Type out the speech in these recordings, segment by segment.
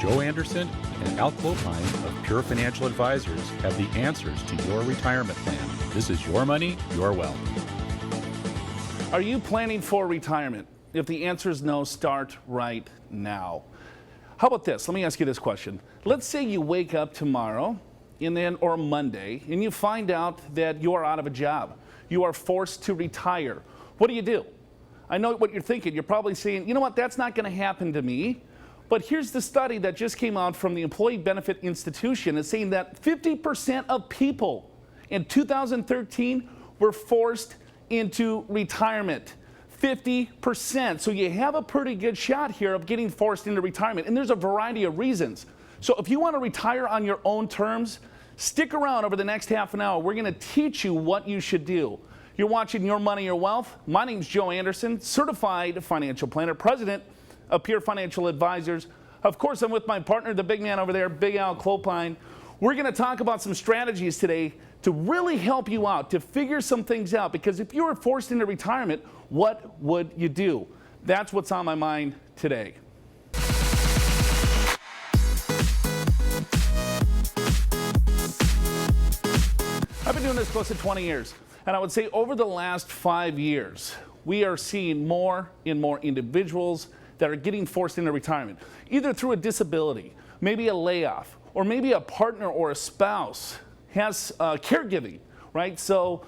Joe Anderson and Al Clopine of Pure Financial Advisors have the answers to your retirement plan. This is your money, your wealth. Are you planning for retirement? If the answer is no, start right now. How about this? Let me ask you this question. Let's say you wake up tomorrow or Monday and you find out that you are out of a job. You are forced to retire. What do? I know what you're thinking. You're probably saying, you know what, that's not going to happen to me. But here's the study that just came out from the Employee Benefit Institution. It's saying that 50% of people in 2013 were forced into retirement. 50%. So you have a pretty good shot here of getting forced into retirement. And there's a variety of reasons. So if you want to retire on your own terms, stick around over the next half an hour. We're going to teach you what you should do. You're watching Your Money, Your Wealth. My name's Joe Anderson, certified financial planner, president of Pure Financial Advisors. Of course, I'm with my partner, the big man over there, Big Al Clopine. We're going to talk about some strategies today to really help you out, to figure some things out. Because if you were forced into retirement, what would you do? That's what's on my mind today. I've been doing this close to 20 years. And I would say over the last 5 years, we are seeing more and more individuals that are getting forced into retirement, either through a disability, maybe a layoff, or maybe a partner or a spouse has caregiving, right? So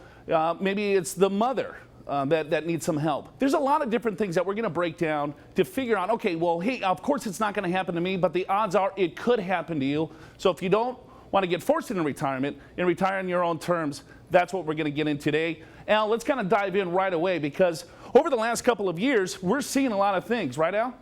maybe it's the mother that needs some help. There's a lot of different things that we're going to break down to figure out, okay, well, hey, of course it's not going to happen to me, but the odds are it could happen to you. So if you don't want to get forced into retirement and retire on your own terms, that's what we're going to get in today. Al, let's kind of dive in right away, because over the last couple of years, we're seeing a lot of things, right, Al?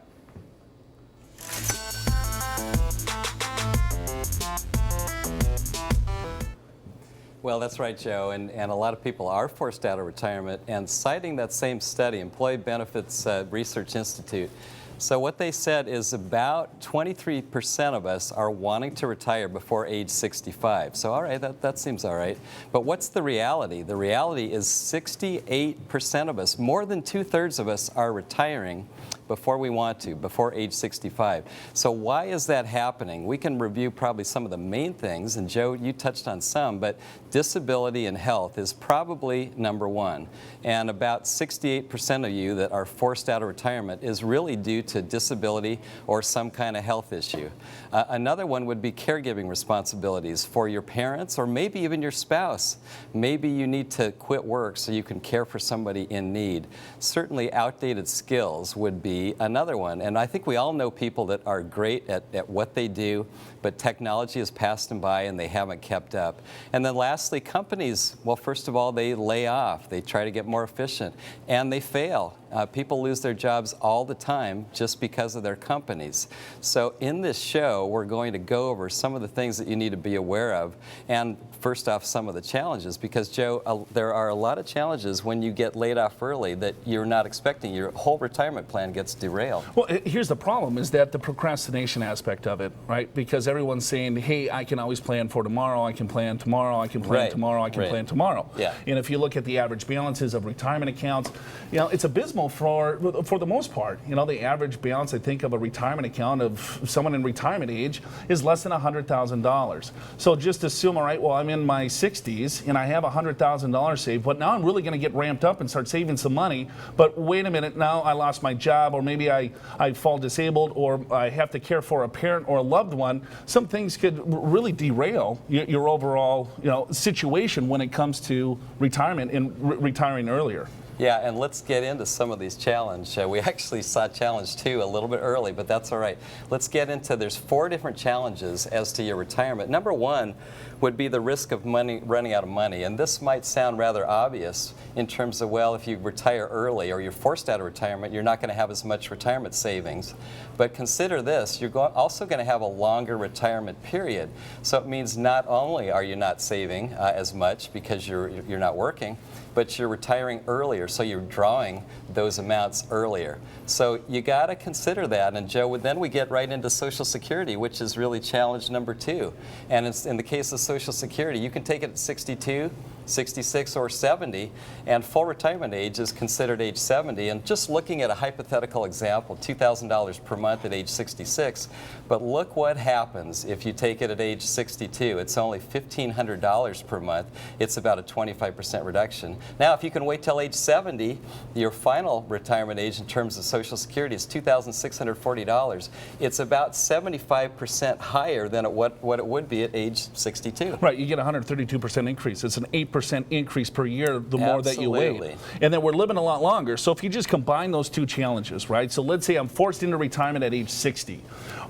Well, that's right, Joe, and a lot of people are forced out of retirement, and citing that same study, Employee Benefits Research Institute. So what they said is about 23% of us are wanting to retire before age 65. So all right, that seems all right. But what's the reality? The reality is 68% of us, more than 2/3 of us, are retiring before we want to, before age 65. So why is that happening? We can review probably some of the main things, and Joe, you touched on some, but disability and health is probably number one. And about 68% of you that are forced out of retirement is really due to disability or some kind of health issue. Another one would be caregiving responsibilities for your parents or maybe even your spouse. Maybe you need to quit work so you can care for somebody in need. Certainly outdated skills would be another one. And I think we all know people that are great at what they do, but technology has passed them by and they haven't kept up. And then lastly, companies, well, first of all, they lay off. They try to get more efficient, and they fail. People lose their jobs all the time just because of their companies. So in this show, we're going to go over some of the things that you need to be aware of, and first off, some of the challenges, because Joe, there are a lot of challenges when you get laid off early that you're not expecting. Your whole retirement plan gets derailed. Well, here's the problem, is that the procrastination aspect of it, right? Because everyone's saying, hey, I can always plan for tomorrow, I can plan tomorrow, I can plan tomorrow, I can plan tomorrow. Yeah. And if you look at the average balances of retirement accounts, you know, it's abysmal for the most part. You know, the average balance, I think, of a retirement account of someone in retirement age is less than $100,000. So just assume, all right, well, I'm in my 60s and I have $100,000 saved, but now I'm really going to get ramped up and start saving some money. But wait a minute, now I lost my job, or maybe I fall disabled, or I have to care for a parent or a loved one. Some things could really derail your overall, you know, situation when it comes to retirement and retiring earlier. Yeah, and let's get into some of these challenges. We actually saw challenge 2 a little bit early, but that's all right. Let's get into, there's 4 different challenges as to your retirement. Number 1 would be the risk of running out of money. And this might sound rather obvious in terms of, well, if you retire early or you're forced out of retirement, you're not going to have as much retirement savings. But consider this, you're also going to have a longer retirement period. So it means not only are you not saving as much because you're not working, but you're retiring earlier, so you're drawing those amounts earlier. So you got to consider that. And Joe, then we get right into Social Security, which is really challenge number 2. And it's, in the case of Social Security, you can take it at 62, 66, or 70, and full retirement age is considered age 70. And just looking at a hypothetical example, $2,000 per month at age 66, but look what happens if you take it at age 62. It's only $1,500 per month. It's about a 25% reduction. Now, if you can wait till age 70, your final retirement age in terms of Social Security is $2,640. It's about 75% higher than what it would be at age 62. Right, you get a 132% increase. It's an 8% increase per year the more that you wait. And then we're living a lot longer. So if you just combine those two challenges, right? So let's say I'm forced into retirement at age 60.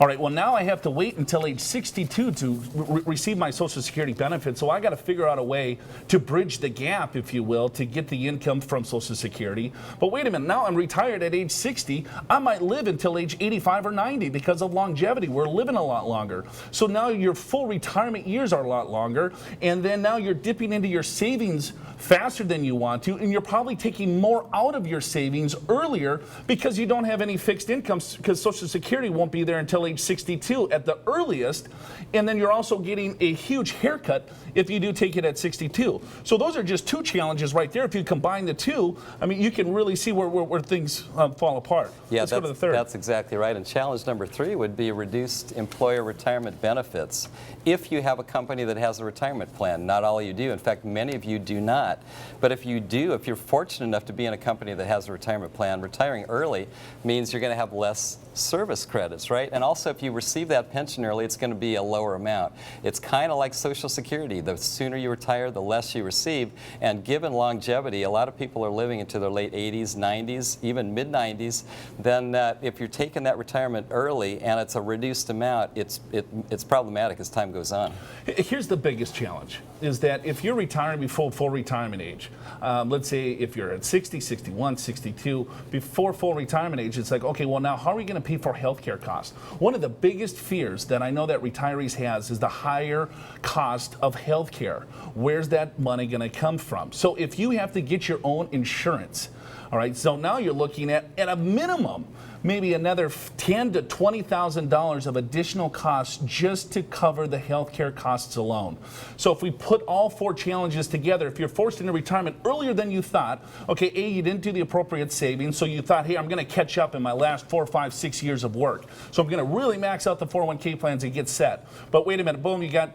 All right, well, now I have to wait until age 62 to receive my Social Security benefits. So I got to figure out a way to bridge the gap, if you will, to get the income from Social Security. But wait a minute, now I'm retired at age 60. I might live until age 85 or 90 because of longevity. We're living a lot longer. So now your full retirement years are a lot longer. And then now you're dipping into your savings faster than you want to, and you're probably taking more out of your savings earlier because you don't have any fixed incomes, because Social Security won't be there until age 62 at the earliest. And then you're also getting a huge haircut if you do take it at 62. So those are just two challenges right there. If you combine the two, I mean, you can really see where things fall apart. Yeah, Let's go to the third. That's exactly right. And challenge number 3 would be reduced employer retirement benefits. If you have a company that has a retirement plan, not all you do. In fact, many of you do not. But if you do, if you're fortunate enough to be in a company that has a retirement plan, retiring early means you're going to have less service credits, right? And also, if you receive that pension early, it's going to be a lower amount. It's kind of like Social Security. The sooner you retire, the less you receive. And given longevity, a lot of people are living into their late 80s, 90s, even mid-90s. Then if you're taking that retirement early and it's a reduced amount, it's problematic as time goes on. Here's the biggest challenge, is that if you're retiring before full retirement age, let's say if you're at 60, 61, 62, before full retirement age, it's like, okay, well, now how are we going to pay for healthcare costs? One of the biggest fears that I know that retirees has is the higher cost of healthcare. Where's that money going to come from? So if you have to get your own insurance, all right, so now you're looking at a minimum, maybe another $10,000 to $20,000 of additional costs just to cover the healthcare costs alone. So if we put all 4 challenges together, if you're forced into retirement earlier than you thought, okay, A, you didn't do the appropriate savings, so you thought, hey, I'm going to catch up in my last 4, 5, 6 years of work. So I'm going to really max out the 401k plans and get set. But wait a minute, boom, you got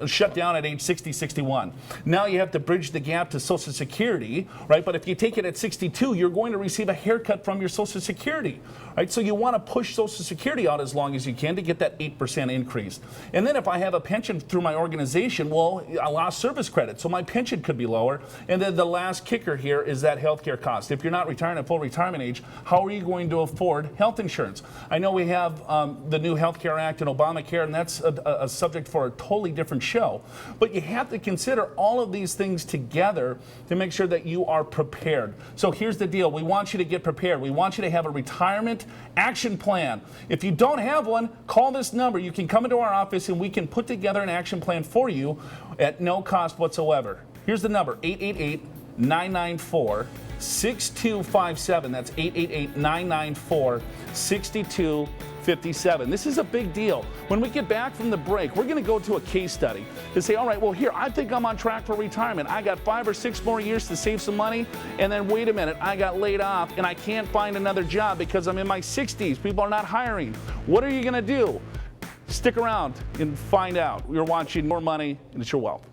shut down at age 60, 61. Now you have to bridge the gap to Social Security, right? But if you take it at 62, you're going to receive a haircut from your Social Security, right? So you want to push Social Security out as long as you can to get that 8% increase. And then if I have a pension through my organization, well, I lost service credit, so my pension could be lower. And then the last kicker here is that healthcare cost. If you're not retiring at full retirement age, how are you going to afford health insurance? I know we have the new Healthcare Act and Obamacare, and that's a subject for a totally different show. But you have to consider all of these things together to make sure that you are prepared. So here's the deal. We want you to get prepared. We want you to have a retirement action plan. If you don't have one, call this number. You can come into our office and we can put together an action plan for you at no cost whatsoever. Here's the number, 888-994-6257. That's 888-994-6257. This is a big deal. When we get back from the break, we're going to go to a case study to say, all right, well, here, I think I'm on track for retirement. I got 5 or 6 more years to save some money, and then wait a minute, I got laid off, and I can't find another job because I'm in my 60s. People are not hiring. What are you going to do? Stick around and find out. You're watching Your Money, and It's Your Wealth.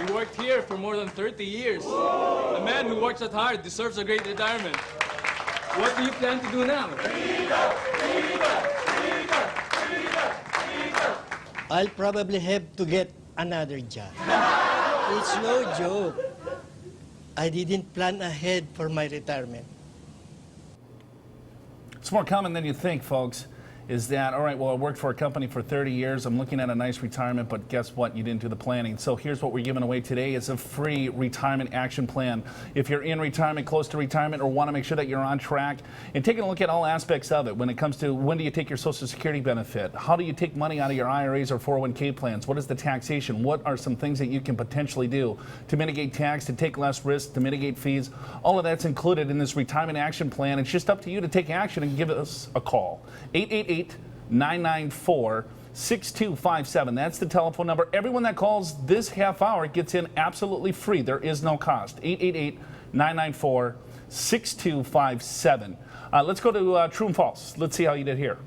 He worked here for more than 30 years. A man who works that hard deserves a great retirement. What do you plan to do now? I'll probably have to get another job. It's no joke. I didn't plan ahead for my retirement. It's more common than you think, folks, is that, all right, well, I worked for a company for 30 years. I'm looking at a nice retirement, but guess what? You didn't do the planning. So here's what we're giving away today. It's a free retirement action plan. If you're in retirement, close to retirement, or want to make sure that you're on track and taking a look at all aspects of it when it comes to when do you take your Social Security benefit? How do you take money out of your IRAs or 401k plans? What is the taxation? What are some things that you can potentially do to mitigate tax, to take less risk, to mitigate fees? All of that's included in this retirement action plan. It's just up to you to take action and give us a call. 888-994-6257. That's the telephone number. Everyone that calls this half hour gets in absolutely free. There is no cost. 888-994-6257. Let's go to true and false. Let's see how you did here.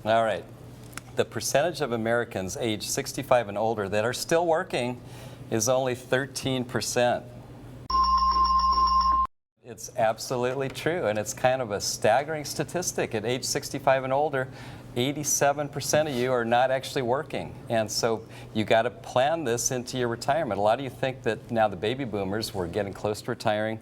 All right. The percentage of Americans age 65 and older that are still working is only 13%. It's absolutely true, and it's kind of a staggering statistic. At age 65 and older, 87% of you are not actually working. And so you got to plan this into your retirement. A lot of you think that now the baby boomers were getting close to retiring.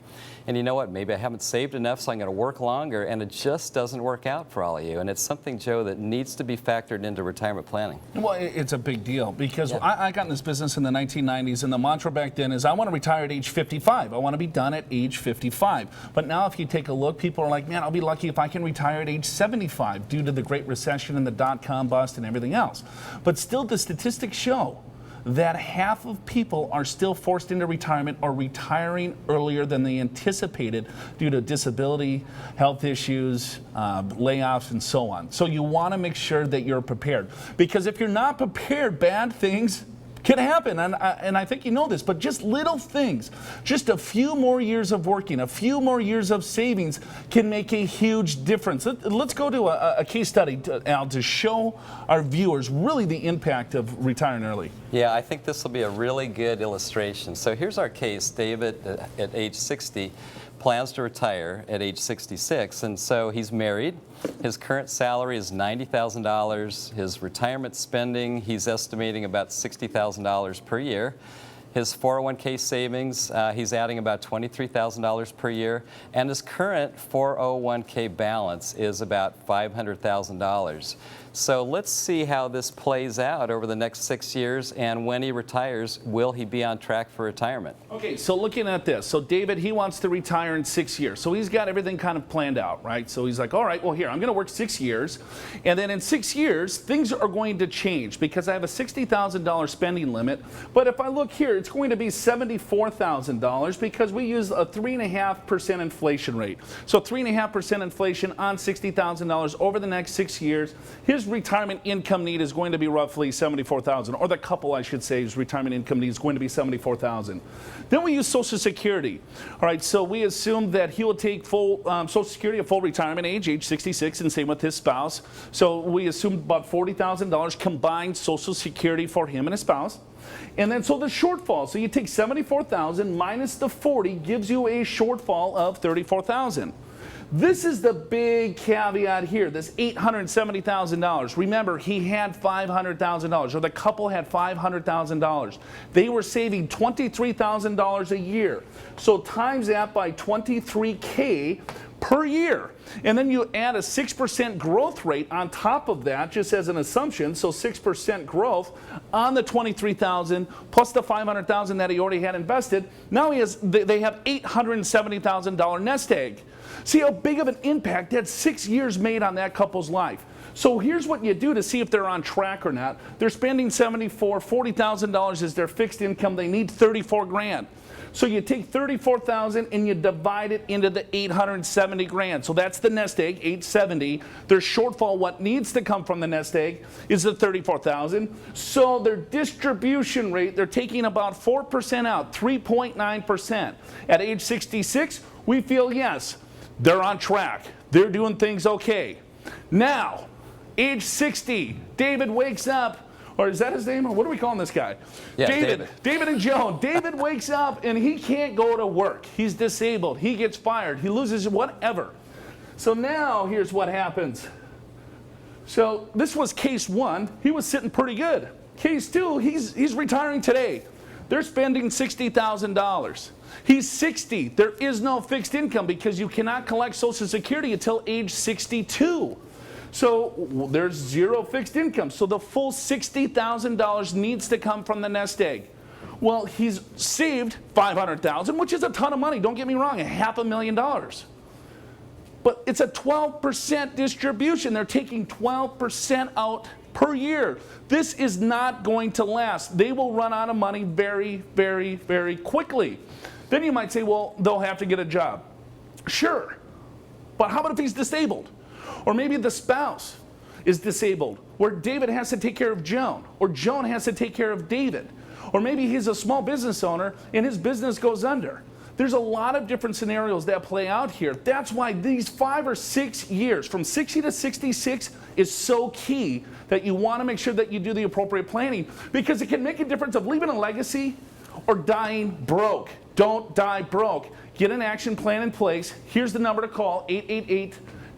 And you know what? Maybe I haven't saved enough, so I'm going to work longer. And it just doesn't work out for all of you. And it's something, Joe, that needs to be factored into retirement planning. Well, it's a big deal because I got in this business in the 1990s, and the mantra back then is I want to retire at age 55. I want to be done at age 55. But now if you take a look, people are like, man, I'll be lucky if I can retire at age 75 due to the Great Recession and the dot-com bust and everything else. But still, the statistics show that half of people are still forced into retirement or retiring earlier than they anticipated due to disability, health issues, layoffs, and so on. So you want to make sure that you're prepared, because if you're not prepared, bad things can happen, and I think you know this, but just little things, just a few more years of working, a few more years of savings can make a huge difference. Let's go to a case study, Al, to show our viewers really the impact of retiring early. Yeah, I think this will be a really good illustration. So here's our case. David, at age 60, plans to retire at age 66, and so he's married. His current salary is $90,000. His retirement spending, he's estimating about $60,000 per year. His 401k savings, he's adding about $23,000 per year, and his current 401k balance is about $500,000. So let's see how this plays out over the next 6 years, and when he retires, will he be on track for retirement? Okay, so looking at this, so David, he wants to retire in 6 years. So he's got everything kind of planned out, right? So he's like, all right, well, here, I'm going to work 6 years, and then in 6 years, things are going to change because I have a $60,000 spending limit. But if I look here, it's going to be $74,000 because we use a 3.5% inflation rate. So 3.5% inflation on $60,000 over the next 6 years. His retirement income need is going to be roughly $74,000, or the couple, I should say, his retirement income need is going to be $74,000. Then we use Social Security. All right, so we assume that he will take full Social Security at full retirement age 66, and same with his spouse. So we assume about $40,000 combined Social Security for him and his spouse. And then so the shortfall, so you take $74,000 minus the 40 gives you a shortfall of $34,000. This is the big caveat here, this $870,000. Remember, he had $500,000, or the couple had $500,000. They were saving $23,000 a year. So times that by 23K per year. And then you add a 6% growth rate on top of that, just as an assumption. So 6% growth on the $23,000 plus the $500,000 that he already had invested. Now they have $870,000 nest egg. See how big of an impact that 6 years made on that couple's life. So here's what you do to see if they're on track or not. They're spending $40,000 is their fixed income. They need $34,000. So you take $34,000 and you divide it into the $870,000. So that's the nest egg, $870,000. Their shortfall, what needs to come from the nest egg, is the $34,000. So their distribution rate, they're taking about 4% out, 3.9%. At age 66, we feel yes, they're on track. They're doing things okay. Now, age 60, David wakes up. Or is that his name? Or what are we calling this guy? Yeah, David. David and Joan. David wakes up and he can't go to work. He's disabled. He gets fired. He loses whatever. So now here's what happens. So this was case 1. He was sitting pretty good. Case 2, he's retiring today. They're spending $60,000. He's 60. There is no fixed income because you cannot collect Social Security until age 62. So there's zero fixed income. So the full $60,000 needs to come from the nest egg. Well, he's saved $500,000, which is a ton of money. Don't get me wrong, $500,000. But it's a 12% distribution. They're taking 12% out per year. This is not going to last. They will run out of money very, very, very quickly. Then you might say, well, they'll have to get a job. Sure. But how about if he's disabled? Or maybe the spouse is disabled, where David has to take care of Joan, or Joan has to take care of David. Or maybe he's a small business owner and his business goes under. There's a lot of different scenarios that play out here. That's why these 5 or 6 years, from 60 to 66, is so key that you want to make sure that you do the appropriate planning, because it can make a difference of leaving a legacy or dying broke. Don't die broke. Get an action plan in place. Here's the number to call,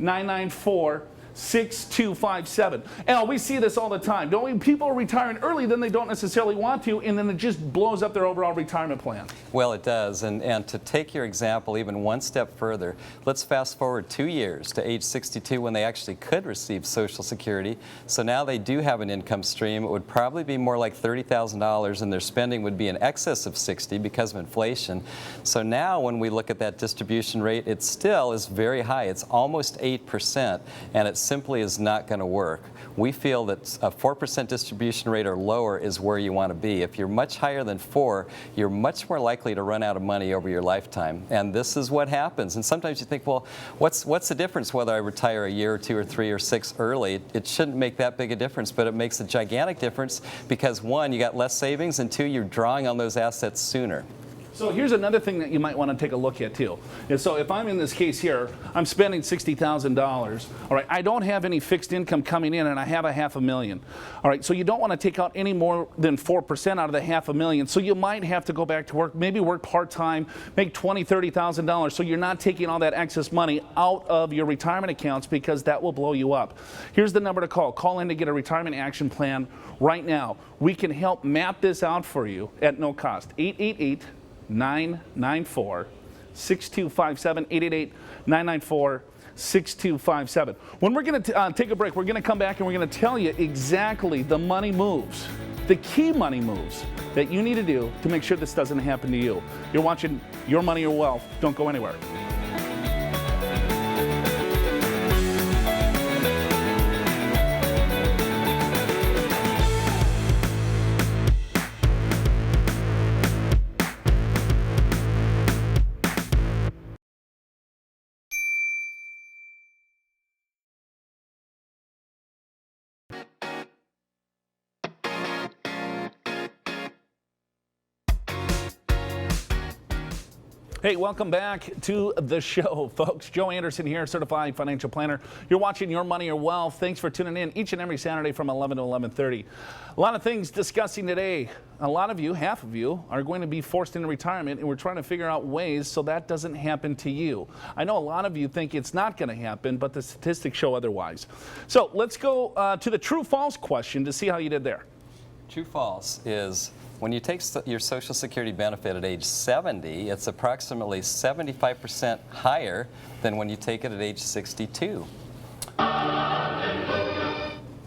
888-994-6257. And we see this all the time, don't we? People are retiring early, then they don't necessarily want to, and then it just blows up their overall retirement plan. Well, it does. And to take your example even one step further, let's fast forward 2 years to age 62 when they actually could receive Social Security. So now they do have an income stream. It would probably be more like $30,000, and their spending would be in excess of 60 because of inflation. So now when we look at that distribution rate, it still is very high. It's almost 8%, and it simply is not going to work. We feel that a 4% distribution rate or lower is where you want to be. If you're much higher than 4, you're much more likely to run out of money over your lifetime. And this is what happens. And sometimes you think, well, what's the difference whether I retire a year or 2 or 3 or 6 early? It shouldn't make that big a difference, but it makes a gigantic difference because 1, you got less savings, and 2, you're drawing on those assets sooner. So here's another thing that you might want to take a look at too. And so if I'm in this case here, I'm spending $60,000. All right, I don't have any fixed income coming in, and I have $500,000. All right, so you don't want to take out any more than 4% out of the $500,000. So you might have to go back to work, maybe work part-time, make $20,000, $30,000. So you're not taking all that excess money out of your retirement accounts, because that will blow you up. Here's the number to call. Call in to get a retirement action plan right now. We can help map this out for you at no cost. 888-994-6257, 888-994-6257. When we're going to take a break, we're going to come back and we're going to tell you exactly the money moves, the key money moves that you need to do to make sure this doesn't happen to you. You're watching Your Money, Your Wealth. Don't go anywhere. Hey, welcome back to the show, folks. Joe Anderson here, certified financial planner. You're watching Your Money, Your Wealth. Thanks for tuning in each and every Saturday from 11 to 11:30. A lot of things discussing today. A lot of you, half of you, are going to be forced into retirement, and we're trying to figure out ways so that doesn't happen to you. I know a lot of you think it's not going to happen, but the statistics show otherwise. So let's go to the true-false question to see how you did there. True-false is, when you take your Social Security benefit at age 70, it's approximately 75% higher than when you take it at age 62.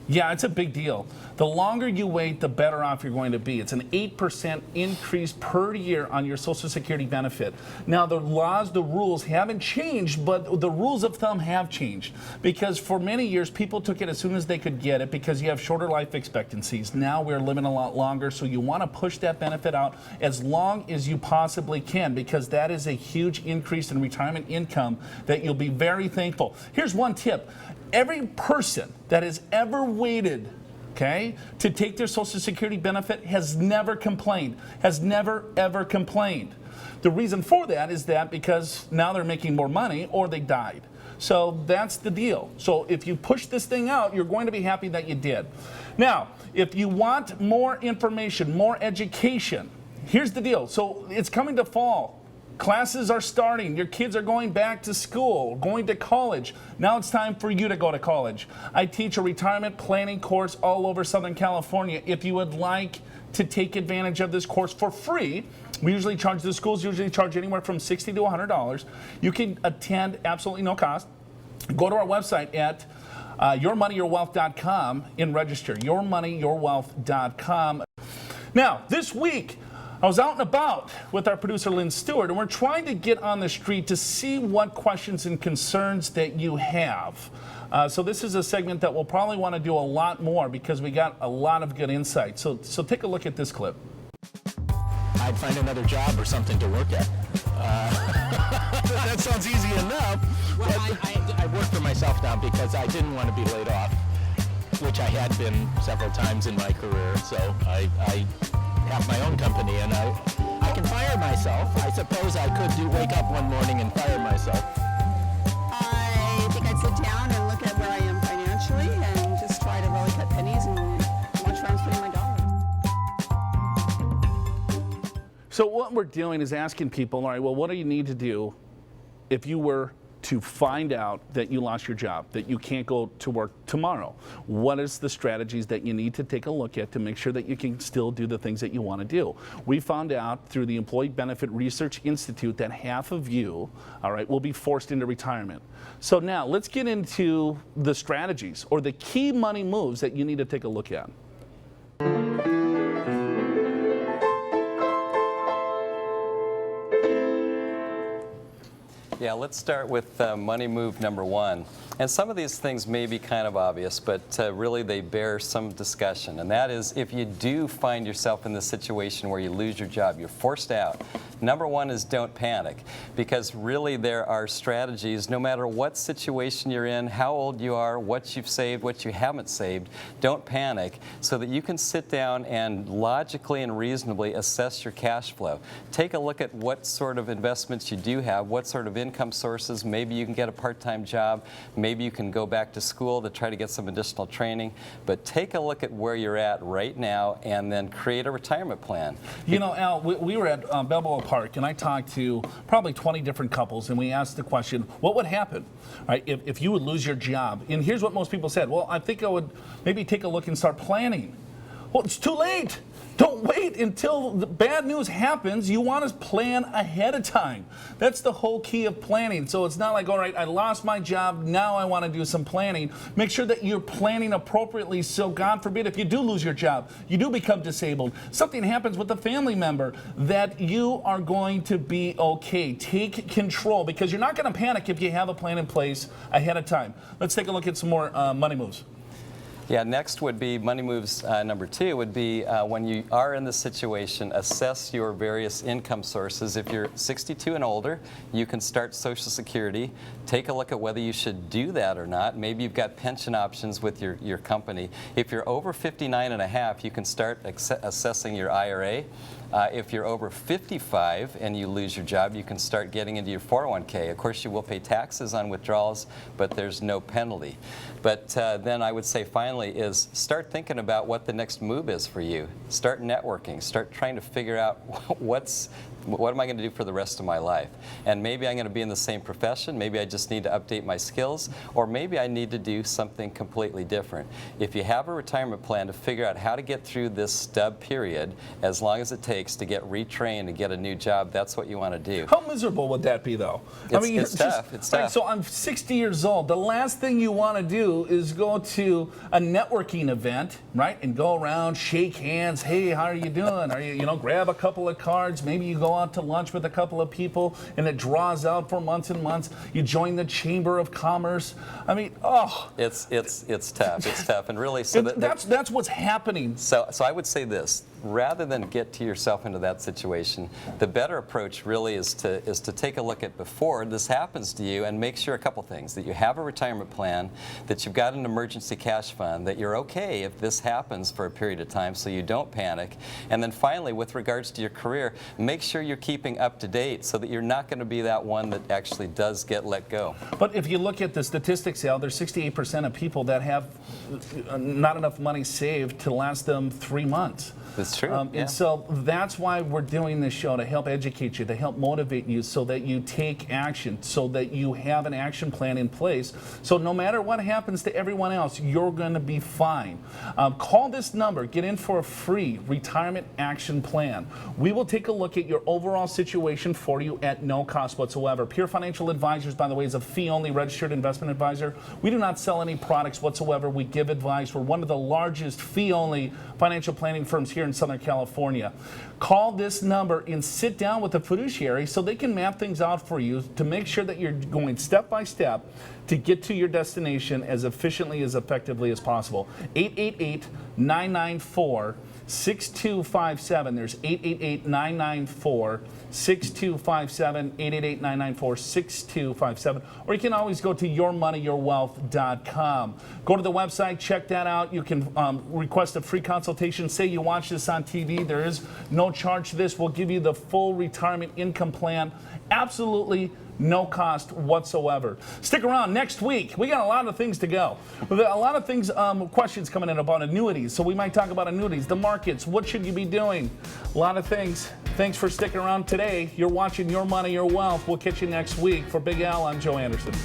Yeah, it's a big deal. The longer you wait, the better off you're going to be. It's an 8% increase per year on your Social Security benefit. Now, the laws, the rules haven't changed, but the rules of thumb have changed. Because for many years, people took it as soon as they could get it because you have shorter life expectancies. Now we're living a lot longer, so you want to push that benefit out as long as you possibly can, because that is a huge increase in retirement income that you'll be very thankful. Here's one tip. Every person that has ever waited, okay, to take their Social Security benefit has never complained, has never, ever complained. The reason for that is that because now they're making more money or they died. So that's the deal. So if you push this thing out, you're going to be happy that you did. Now, if you want more information, more education, here's the deal. So it's coming to fall. Classes are starting. Your kids are going back to school, going to college. Now it's time for you to go to college. I teach a retirement planning course all over Southern California. If you would like to take advantage of this course for free, the schools usually charge anywhere from $60 to $100. You can attend absolutely no cost. Go to our website at yourmoneyyourwealth.com and register. yourmoneyyourwealth.com. Now, this week, I was out and about with our producer, Lynn Stewart, and we're trying to get on the street to see what questions and concerns that you have. So this is a segment that we'll probably want to do a lot more because we got a lot of good insight. So take a look at this clip. I'd find another job or something to work at. That sounds easy enough. Well, I work for myself now because I didn't want to be laid off, which I had been several times in my career. So I have my own company, and I can fire myself. I suppose I could wake up one morning and fire myself. I think I'd sit down and look at where I am financially and just try to really cut pennies and watch where I'm spending my dollars. So what we're doing is asking people, all right, well, what do you need to do if you were to find out that you lost your job, that you can't go to work tomorrow? What is the strategies that you need to take a look at to make sure that you can still do the things that you want to do? We found out through the Employee Benefit Research Institute that half of you, all right, will be forced into retirement. So now let's get into the strategies or the key money moves that you need to take a look at. Yeah, let's start with money move number one. And some of these things may be kind of obvious, but really they bear some discussion. And that is, if you do find yourself in this situation where you lose your job, you're forced out, number one is don't panic. Because really there are strategies, no matter what situation you're in, how old you are, what you've saved, what you haven't saved, don't panic, so that you can sit down and logically and reasonably assess your cash flow. Take a look at what sort of investments you do have, what sort of income sources. Maybe you can get a part-time job. Maybe you can go back to school to try to get some additional training. But take a look at where you're at right now and then create a retirement plan. You know, Al, we were at Balboa Park, and I talked to probably 20 different couples, and we asked the question, what would happen, right, if you would lose your job? And here's what most people said. Well, I think I would maybe take a look and start planning. Well, it's too late. Don't wait until the bad news happens. You want to plan ahead of time. That's the whole key of planning. So it's not like, all right, I lost my job, now I want to do some planning. Make sure that you're planning appropriately, so God forbid, if you do lose your job, you do become disabled, something happens with a family member, that you are going to be okay. Take control, because you're not going to panic if you have a plan in place ahead of time. Let's take a look at some more money moves. Yeah, next would be money moves number two would be when you are in this situation, assess your various income sources. If you're 62 and older, you can start Social Security. Take a look at whether you should do that or not. Maybe you've got pension options with your company. If you're over 59 and a half, you can start assessing your IRA. If you're over 55 and you lose your job, you can start getting into your 401k. Of course, you will pay taxes on withdrawals, but there's no penalty. But then I would say finally is start thinking about what the next move is for you. Start networking. Start trying to figure out what am I going to do for the rest of my life? And maybe I'm going to be in the same profession. Maybe I just need to update my skills, or maybe I need to do something completely different. If you have a retirement plan to figure out how to get through this stub period, as long as it takes to get retrained and get a new job, that's what you want to do. How miserable would that be, though? It's tough. It's tough. Right, so I'm 60 years old. The last thing you want to do is go to a networking event, right, and go around, shake hands. Hey, how are you doing? Are you, grab a couple of cards. Maybe you go out to lunch with a couple of people, and it draws out for months and months. You join the Chamber of Commerce. I mean, it's tough. It's tough, and really, that's what's happening. So I would say this: rather than get to yourself into that situation, the better approach really is to take a look at before this happens to you and make sure a couple things, that you have a retirement plan, that you've got an emergency cash fund, that you're okay if this happens for a period of time so you don't panic. And then finally, with regards to your career, make sure you're keeping up to date so that you're not going to be that one that actually does get let go. But if you look at the statistics, Al, there's 68% of people that have not enough money saved to last them 3 months. That's true. Yeah. And so that's why we're doing this show, to help educate you, to help motivate you so that you take action, so that you have an action plan in place. So no matter what happens to everyone else, you're going to be fine. Call this number. Get in for a free retirement action plan. We will take a look at your overall situation for you at no cost whatsoever. Pure Financial Advisors, by the way, is a fee-only registered investment advisor. We do not sell any products whatsoever. We give advice. We're one of the largest fee-only financial planning firms here in Southern California. Call this number and sit down with a fiduciary so they can map things out for you to make sure that you're going step by step to get to your destination as efficiently, as effectively as possible. 888-994-6257. There's 888-994-6257, 888-994-6257. Or you can always go to yourmoneyyourwealth.com. Go to the website, check that out. You can request a free consultation. Say you watch this on TV. There is no charge to this. We'll give you the full retirement income plan. Absolutely no cost whatsoever. Stick around next week. We got a lot of things to go. We've got a lot of things, questions coming in about annuities. So we might talk about annuities, the markets, what should you be doing? A lot of things. Thanks for sticking around today. You're watching Your Money, Your Wealth. We'll catch you next week. For Big Al, I'm Joe Anderson.